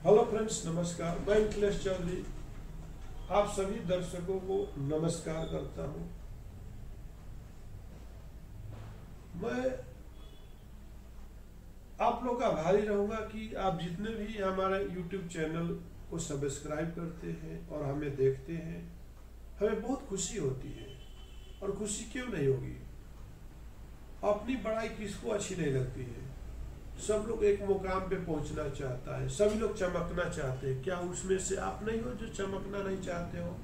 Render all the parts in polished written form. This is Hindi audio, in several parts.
हेलो फ्रेंड्स, नमस्कार। मैं मिथिलेश चौधरी आप सभी दर्शकों को नमस्कार करता हूं। मैं आप लोग का आभारी रहूंगा कि आप जितने भी हमारे YouTube चैनल को सब्सक्राइब करते हैं और हमें देखते हैं। हमें बहुत खुशी होती है। और खुशी क्यों नहीं होगी? अपनी बड़ाई किसको अच्छी नहीं लगती है? सब लोग एक मुकाम पे पहुंचना चाहता है, सभी लोग चमकना चाहते हैं। क्या उसमें से आप नहीं हो जो चमकना नहीं चाहते हो?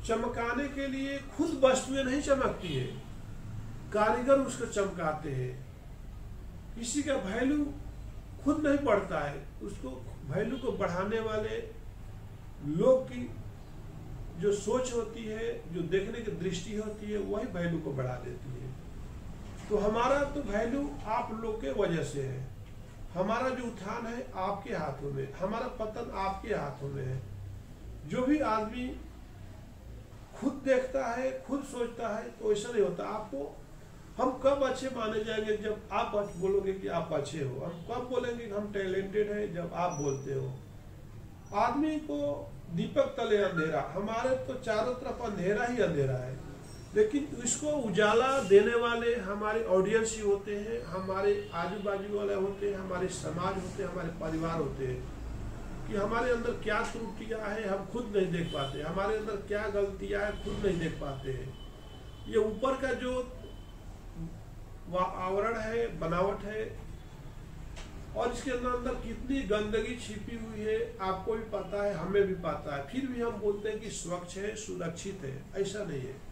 चमकाने के लिए खुद वस्तुएं नहीं चमकती है, कारीगर उसको चमकाते हैं। किसी का वैल्यू खुद नहीं बढ़ता है, उसको वैल्यू को बढ़ाने वाले लोग की जो सोच होती है, जो देखने की दृष्टि होती है, वही वैल्यू को बढ़ा देती है। तो हमारा तो वैल्यू आप लोग के वजह से है। हमारा जो उत्थान है आपके हाथों में, हमारा पतन आपके हाथों में है। जो भी आदमी खुद देखता है, खुद सोचता है, तो ऐसा नहीं होता। आपको हम कब अच्छे माने जाएंगे? जब आप बोलोगे कि आप अच्छे हो। हम कब बोलेंगे कि हम टैलेंटेड है? जब आप बोलते हो। आदमी को दीपक तले अंधेरा, हमारे तो चारों तरफ अंधेरा ही अंधेरा है, लेकिन इसको उजाला देने वाले हमारे ऑडियंस ही होते हैं, हमारे आजू बाजू वाले होते हैं, हमारे समाज होते हैं, हमारे परिवार होते हैं। कि हमारे अंदर क्या त्रुटियां हैं हम खुद नहीं देख पाते, हमारे अंदर क्या गलतियां हैं खुद नहीं देख पाते हैं। ये ऊपर का जो आवरण है, बनावट है, और इसके अंदर कितनी गंदगी छिपी हुई है आपको भी पता है, हमें भी पता है। फिर भी हम बोलते हैं कि स्वच्छ है, सुरक्षित है। ऐसा नहीं है।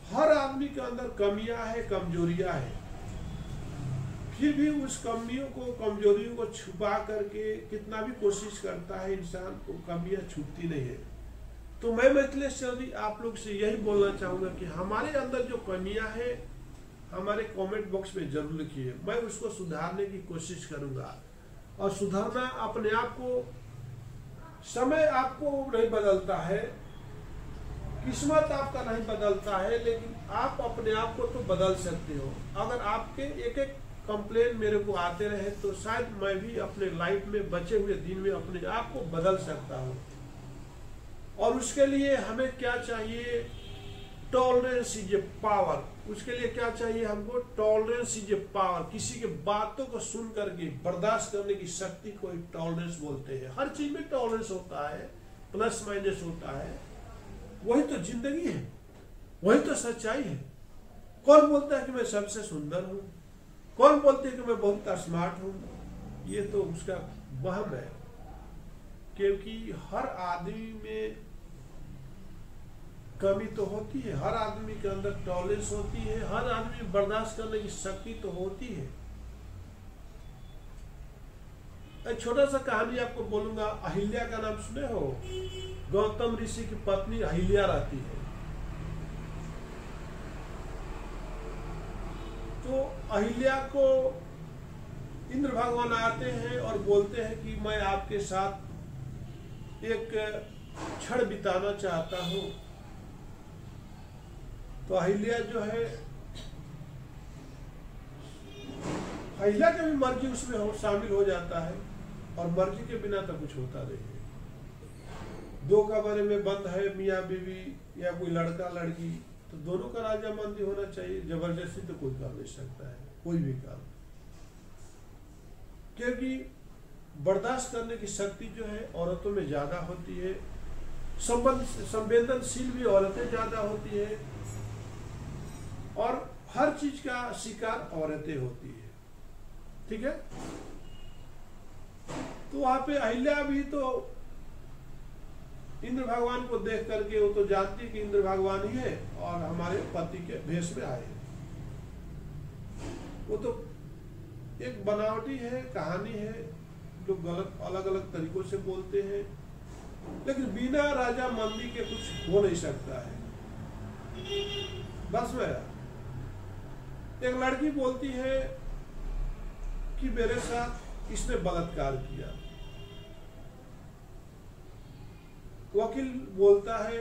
हर आदमी के अंदर कमियां है, कमजोरियां है। फिर भी उस कमियों को, कमजोरियों को छुपा करके कितना भी कोशिश करता है इंसान, को कमियां छूटती नहीं है। तो मैं मिथिलेश चौधरी आप लोग से यही बोलना चाहूंगा कि हमारे अंदर जो कमियां है हमारे कमेंट बॉक्स में जरूर लिखिए। मैं उसको सुधारने की कोशिश करूंगा। और सुधारना अपने आप को, समय आपको नहीं बदलता है, किस्मत आपका नहीं बदलता है, लेकिन आप अपने आप को तो बदल सकते हो। अगर आपके एक एक कंप्लेन मेरे को आते रहे तो शायद मैं भी अपने लाइफ में बचे हुए दिन में अपने आप को बदल सकता हूँ। और उसके लिए हमें क्या चाहिए? Tolerance is a power. उसके लिए क्या चाहिए हमको? Tolerance is a power. किसी के बातों को सुन करके बर्दाश्त करने की शक्ति को टॉलरेंस बोलते हैं। हर चीज में टॉलरेंस होता है, प्लस माइनस होता है। वही तो जिंदगी है, वही तो सच्चाई है। कौन बोलता है कि मैं सबसे सुंदर हूं? कौन बोलते है कि मैं बहुत स्मार्ट हूं? ये तो उसका वहम है। क्योंकि हर आदमी में कमी तो होती है, हर आदमी के अंदर टॉलरेंस होती है, हर आदमी में बर्दाश्त करने की शक्ति तो होती है। एक छोटा सा कहानी आपको बोलूंगा। अहिल्या का नाम सुने हो? गौतम ऋषि की पत्नी अहिल्या रहती है। तो अहिल्या को इंद्र भगवान आते हैं और बोलते हैं कि मैं आपके साथ एक क्षण बिताना चाहता हूं। तो अहिल्या जो है, अहिल्या की भी मर्जी उसमें शामिल हो जाता है, और मर्जी के बिना तो कुछ होता नहीं है। दो कमरे में बंद है मियाँ बीवी या कोई लड़का लड़की, तो दोनों का राजामंदी होना चाहिए। जबरदस्ती तो कोई कर नहीं सकता है, कोई भी काम। क्योंकि बर्दाश्त करने की शक्ति जो है औरतों में ज्यादा होती है। संवेदनशील भी औरतें ज्यादा होती है, और हर चीज का शिकार औरतें होती है। ठीक है? तो वहां पे अहिल्या भी तो इंद्र भगवान को देख करके वो तो जानती कि इंद्र भगवान ही है और हमारे पति के भेष में आए। वो तो एक बनावटी है, कहानी है, जो गलत अलग अलग तरीकों से बोलते हैं, लेकिन बिना राजा मंदी के कुछ हो नहीं सकता है। बस मेरा एक लड़की बोलती है कि मेरे साथ इसने बलात्कार किया। वकील बोलता है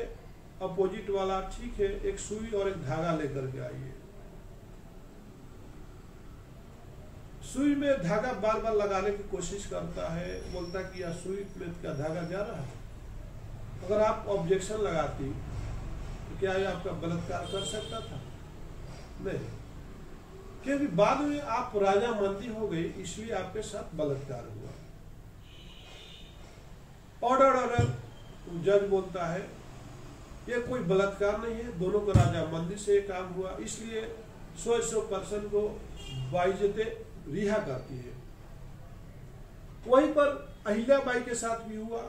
अपोजिट वाला, ठीक है, एक सुई और एक धागा लेकर के आइए। सुई में धागा बार बार लगाने की कोशिश करता है, बोलता कि यह सुई में का धागा जा रहा है। अगर आप ऑब्जेक्शन लगाती तो क्या यह आपका बलात्कार कर सकता था? नहीं, क्योंकि बाद में आप राजा मंदी हो गई, इसलिए आपके साथ बलात्कार हुआ। ऑर्डर जज बोलता है ये कोई बलात्कार नहीं है, दोनों को राजा मंदी से काम हुआ, इसलिए 100% को बाइज्जते रिहा करती है। वहीं पर अहिल्याबाई के साथ भी हुआ।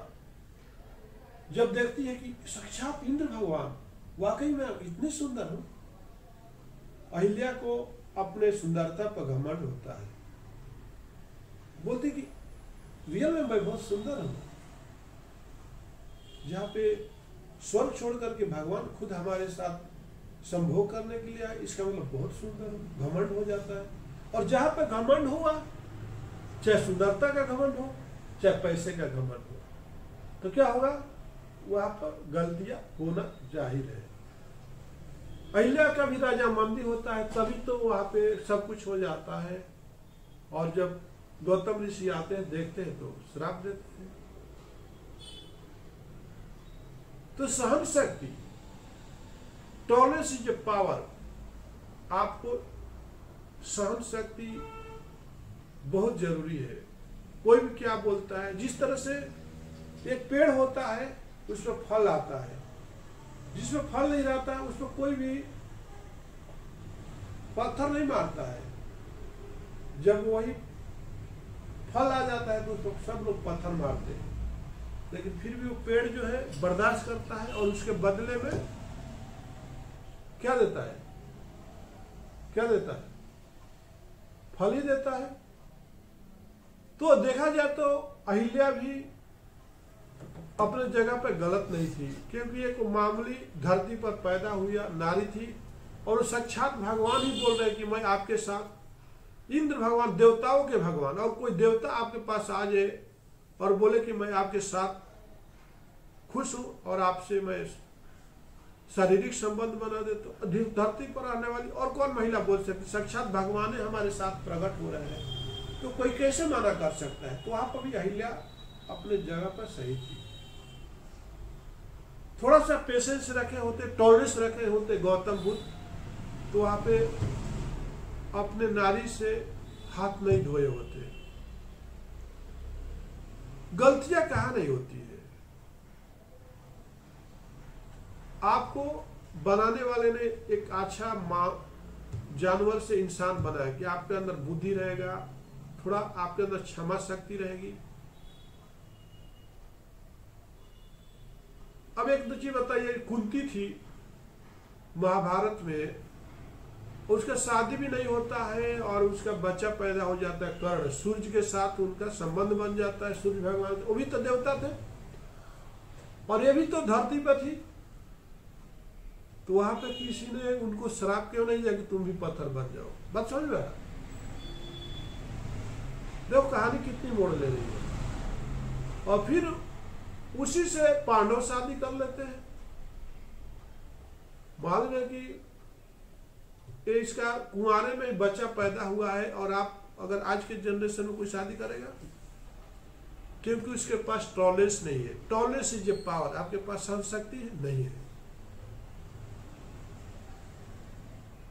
जब देखती है कि साक्षात इंद्र भगवान वाकई में इतने सुंदर हूं, अहिल्या को अपने सुंदरता पर घमंड होता है। बोलती कि रियल में मैं बहुत सुंदर हूं। जहां पे स्वर्ग छोड़ करके भगवान खुद हमारे साथ संभोग करने के लिए आए, इसका मतलब बहुत सुंदर हूं, घमंड हो जाता है। और जहां पे घमंड हुआ, चाहे सुंदरता का घमंड हो, चाहे पैसे का घमंड हो, तो क्या होगा? वहां पर गलतियां होना जाहिर है। अहिल्या का भी राजा मंदी होता है, तभी तो वहां पे सब कुछ हो जाता है। और जब गौतम ऋषि आते हैं, देखते हैं तो श्राप देते हैं। तो सहन शक्ति, टॉलरेंस इज ए पावर। आपको सहन शक्ति बहुत जरूरी है। कोई भी क्या बोलता है, जिस तरह से एक पेड़ होता है उसमें फल आता है, जिसमें फल नहीं रहता है उसमें कोई भी पत्थर नहीं मारता है। जब वही फल आ जाता है तो उसको सब लोग पत्थर मारते हैं, लेकिन फिर भी वो पेड़ जो है बर्दाश्त करता है और उसके बदले में क्या देता है? क्या देता है? फल ही देता है। तो देखा जाए तो अहिल्या भी अपने जगह पर गलत नहीं थी, क्योंकि एक मामूली धरती पर पैदा हुई नारी थी और साक्षात भगवान ही बोल रहे कि मैं आपके साथ, इंद्र भगवान, देवताओं के भगवान, और कोई देवता आपके पास आ जाए और बोले कि मैं आपके साथ खुश हूं और आपसे मैं शारीरिक संबंध बना दे, तो धरती पर आने वाली और कौन महिला बोल सकती? साक्षात भगवान हमारे साथ प्रकट हो रहे हैं, तो कोई कैसे मना कर सकता है? तो वहां पर भी अहिल्या अपने जगह पर सही थी। थोड़ा सा पेशेंस रखे होते, टॉलरेंस रखे होते गौतम बुद्ध, तो वहां पे अपने नारी से हाथ नहीं धोए होते। गलतियां कहां नहीं होती है। आपको बनाने वाले ने एक अच्छा जानवर से इंसान बनाया कि आपके अंदर बुद्धि रहेगा, थोड़ा आपके अंदर क्षमा शक्ति रहेगी। अब एक दूसरी बताइए, कुंती थी महाभारत में, उसका शादी भी नहीं होता है और उसका बच्चा पैदा हो जाता है कर्ण, सूर्य के साथ उनका संबंध बन जाता है। सूर्य भगवान, वो भी तो देवता थे और ये भी तो धरती पर थी, तो वहां पे किसी ने उनको श्राप क्यों नहीं दिया कि तुम भी पत्थर बन जाओ? बात समझ में? देखो कहानी कितनी मोड़ ले रही है। और फिर उसी से पांडव शादी कर लेते हैं। मान लें कि इसका कुंवारे में बच्चा पैदा हुआ है और आप अगर आज के जनरेशन में कोई शादी करेगा, क्योंकि उसके पास टॉलरेंस नहीं है। Tolerance is a power. आपके पास सहन शक्ति नहीं है।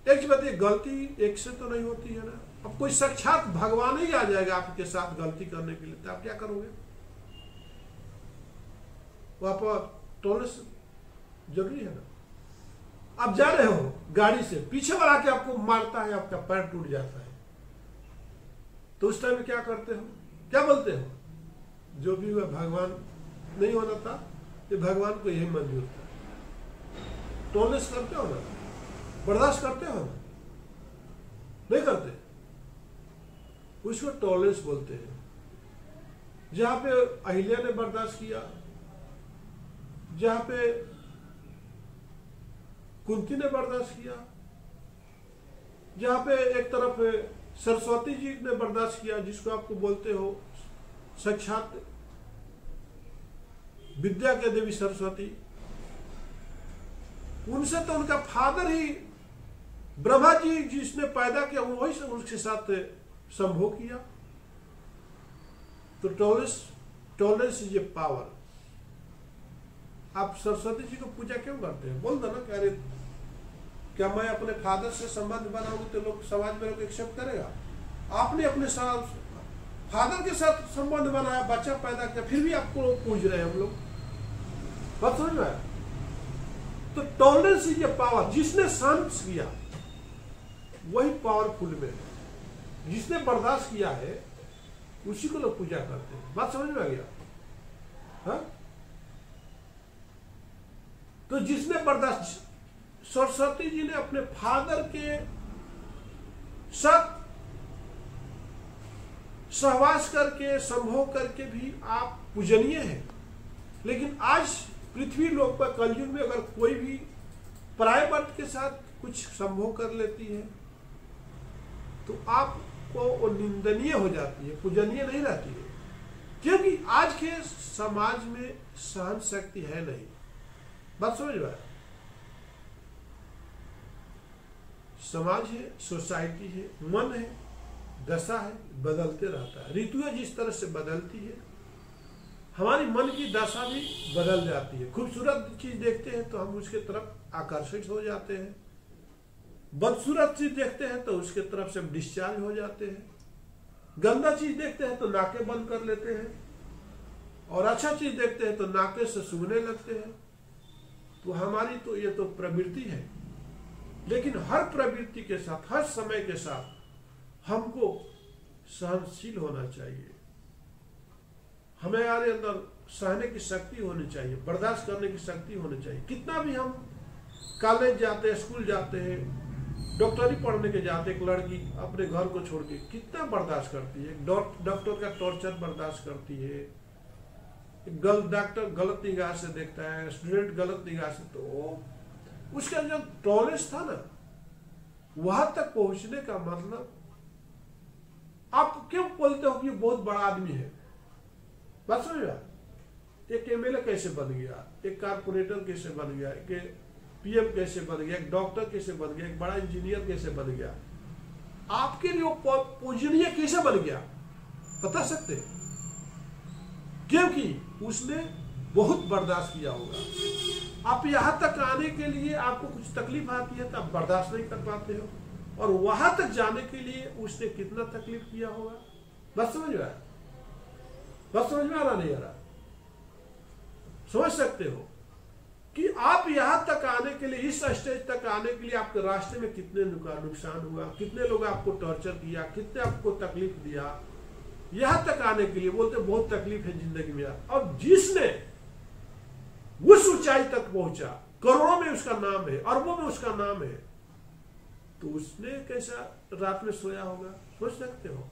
एक बात, ये गलती एक से तो नहीं होती है ना। अब कोई साक्षात भगवान ही आ जाएगा आपके साथ गलती करने के लिए, तो आप क्या करोगे? वहां पर टॉलरेंस जरूरी है ना। आप जा रहे हो गाड़ी से, पीछे वाला के आपको मारता है, आपका पैर टूट जाता है, तो उस टाइम में क्या करते हो? क्या बोलते हो? जो भी हुआ भगवान नहीं होना था, ये भगवान को यही मंजूर था। टॉलरेंस करते हो ना? बर्दाश्त करते हो ना? नहीं करते, उसको टॉलरेंस बोलते हैं। जहां पे अहिल्या ने बर्दाश्त किया, जहां पे कुंती ने बर्दाश्त किया, जहां पे एक तरफ सरस्वती जी ने बर्दाश्त किया, जिसको आपको बोलते हो साक्षात विद्या के देवी सरस्वती, उनसे तो उनका फादर ही ब्रह्मा जी जिसने पैदा किया, वही से उसके साथ संभोग किया। तो टॉलरेंस इज ए पावर। आप सरस्वती जी को पूजा क्यों करते हैं? बोल दो ना कि अरे क्या मैं अपने फादर से संबंध बनाऊंगा तो लोग समाज में लोग एक्सेप्ट करेगा? आपने अपने साथ फादर के साथ संबंध बनाया, बच्चा पैदा किया, फिर भी आपको पूज रहे हैं हम लोग। बात समझ में आया? तो टॉलरेंस इज ए पावर। जिसने शांत किया वही पावरफुल में है। जिसने बर्दाश्त किया है उसी को लोग पूजा करते हैं। बात समझ में आ गया? हाँ? तो जिसने बर्दाश्त, सरस्वती जी ने अपने फादर के साथ सहवास करके संभोग करके भी आप पूजनीय हैं। लेकिन आज पृथ्वी लोक पर कलयुग में अगर कोई भी पराय वर्त के साथ कुछ संभोग कर लेती है तो आपको वो निंदनीय हो जाती है, पूजनीय नहीं रहती है। क्योंकि आज के समाज में सहन शक्ति है नहीं। बात समझ में? समाज है, सोसाइटी है, मन है, दशा है, बदलते रहता है। ऋतुएं जिस तरह से बदलती है हमारी मन की दशा भी बदल जाती है। खूबसूरत चीज देखते हैं तो हम उसके तरफ आकर्षित हो जाते हैं, बदसूरत चीज देखते हैं तो उसके तरफ से डिस्चार्ज हो जाते हैं, गंदा चीज देखते हैं तो नाके बंद कर लेते हैं, और अच्छा चीज देखते हैं तो नाके से सूंघने लगते हैं। तो हमारी तो ये तो प्रवृत्ति है। लेकिन हर प्रवृत्ति के साथ, हर समय के साथ हमको सहनशील होना चाहिए। हमारे अंदर सहने की शक्ति होनी चाहिए, बर्दाश्त करने की शक्ति होनी चाहिए। कितना भी हम कॉलेज जाते हैं, स्कूल जाते हैं, डॉक्टरी पढ़ने के जाते, एक लड़की अपने घर को छोड़ के कितना बर्दाश्त करती है। डॉक्टर का टॉर्चर बर्दाश्त करती है। डॉक्टर गलत निगाह से देखता है, स्टूडेंट गलत निगाह से, तो उसका जो टॉलरेंस था ना, वहां तक पहुंचने का मतलब, आप क्यों बोलते हो कि बहुत बड़ा आदमी है? बात समझ रहा? एक एमएलए कैसे बन गया, एक कारपोरेटर कैसे बन गया, एक पीएम कैसे बन गया, एक डॉक्टर कैसे बन गया, एक बड़ा इंजीनियर कैसे बन गया? आपके लिए वो पूजनीय कैसे बन गया बता सकते हैं? क्योंकि उसने बहुत बर्दाश्त किया होगा। आप यहां तक आने के लिए आपको कुछ तकलीफ आती है तो आप बर्दाश्त नहीं कर पाते हो, और वहां तक जाने के लिए उसने कितना तकलीफ किया होगा। बस समझ में आया? बस समझ में आ रहा नहीं आ रहा? समझ सकते हो कि आप यहां तक आने के लिए, इस स्टेज तक आने के लिए आपके रास्ते में कितने नुकसान हुआ, कितने लोग आपको टॉर्चर किया, कितने आपको तकलीफ दिया। यहां तक आने के लिए बोलते बहुत तकलीफ है जिंदगी में। और जिसने उस ऊंचाई तक पहुंचा, करोड़ों में उसका नाम है, अरबों में उसका नाम है, तो उसने कैसा रात में सोया होगा? सोच सकते हो?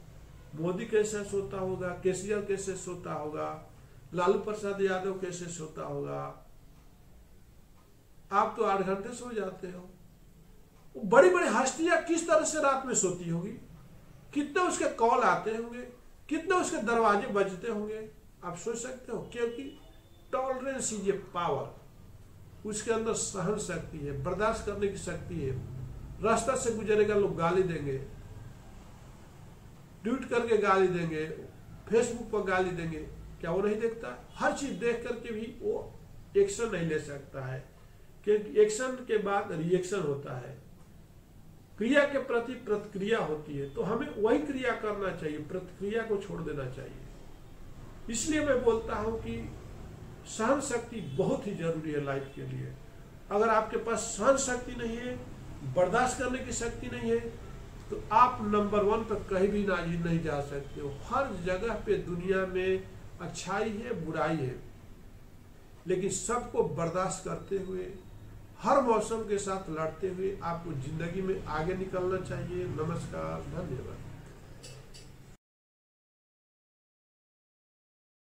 मोदी कैसा सोता होगा, केसीआर कैसे सोता होगा, लालू प्रसाद यादव कैसे सोता होगा? आप तो 8 घंटे सो जाते हो। बड़ी बड़ी हस्तियां किस तरह से रात में सोती होगी? कितने उसके कॉल आते होंगे, कितने उसके दरवाजे बजते होंगे? आप सोच सकते हो? क्योंकि टॉलरेंस इज ए पावर। उसके अंदर सहन शक्ति है, बर्दाश्त करने की शक्ति है। रास्ता से गुजरेगा, लोग गाली देंगे, ट्वीट करके गाली देंगे, फेसबुक पर गाली देंगे, क्या वो नहीं देखता? हर चीज देख करके भी वो एक्शन नहीं ले सकता है, क्योंकि एक्शन के बाद रिएक्शन होता है, क्रिया के प्रति प्रतिक्रिया होती है। तो हमें वही क्रिया करना चाहिए, प्रतिक्रिया को छोड़ देना चाहिए। इसलिए मैं बोलता हूं कि सहन शक्ति बहुत ही जरूरी है लाइफ के लिए। अगर आपके पास सहन शक्ति नहीं है, बर्दाश्त करने की शक्ति नहीं है, तो आप नंबर 1 पर कहीं भी नहीं जा सकते हो। हर जगह पे दुनिया में अच्छाई है, बुराई है, लेकिन सबको बर्दाश्त करते हुए, हर मौसम के साथ लड़ते हुए आपको जिंदगी में आगे निकलना चाहिए। नमस्कार, धन्यवाद।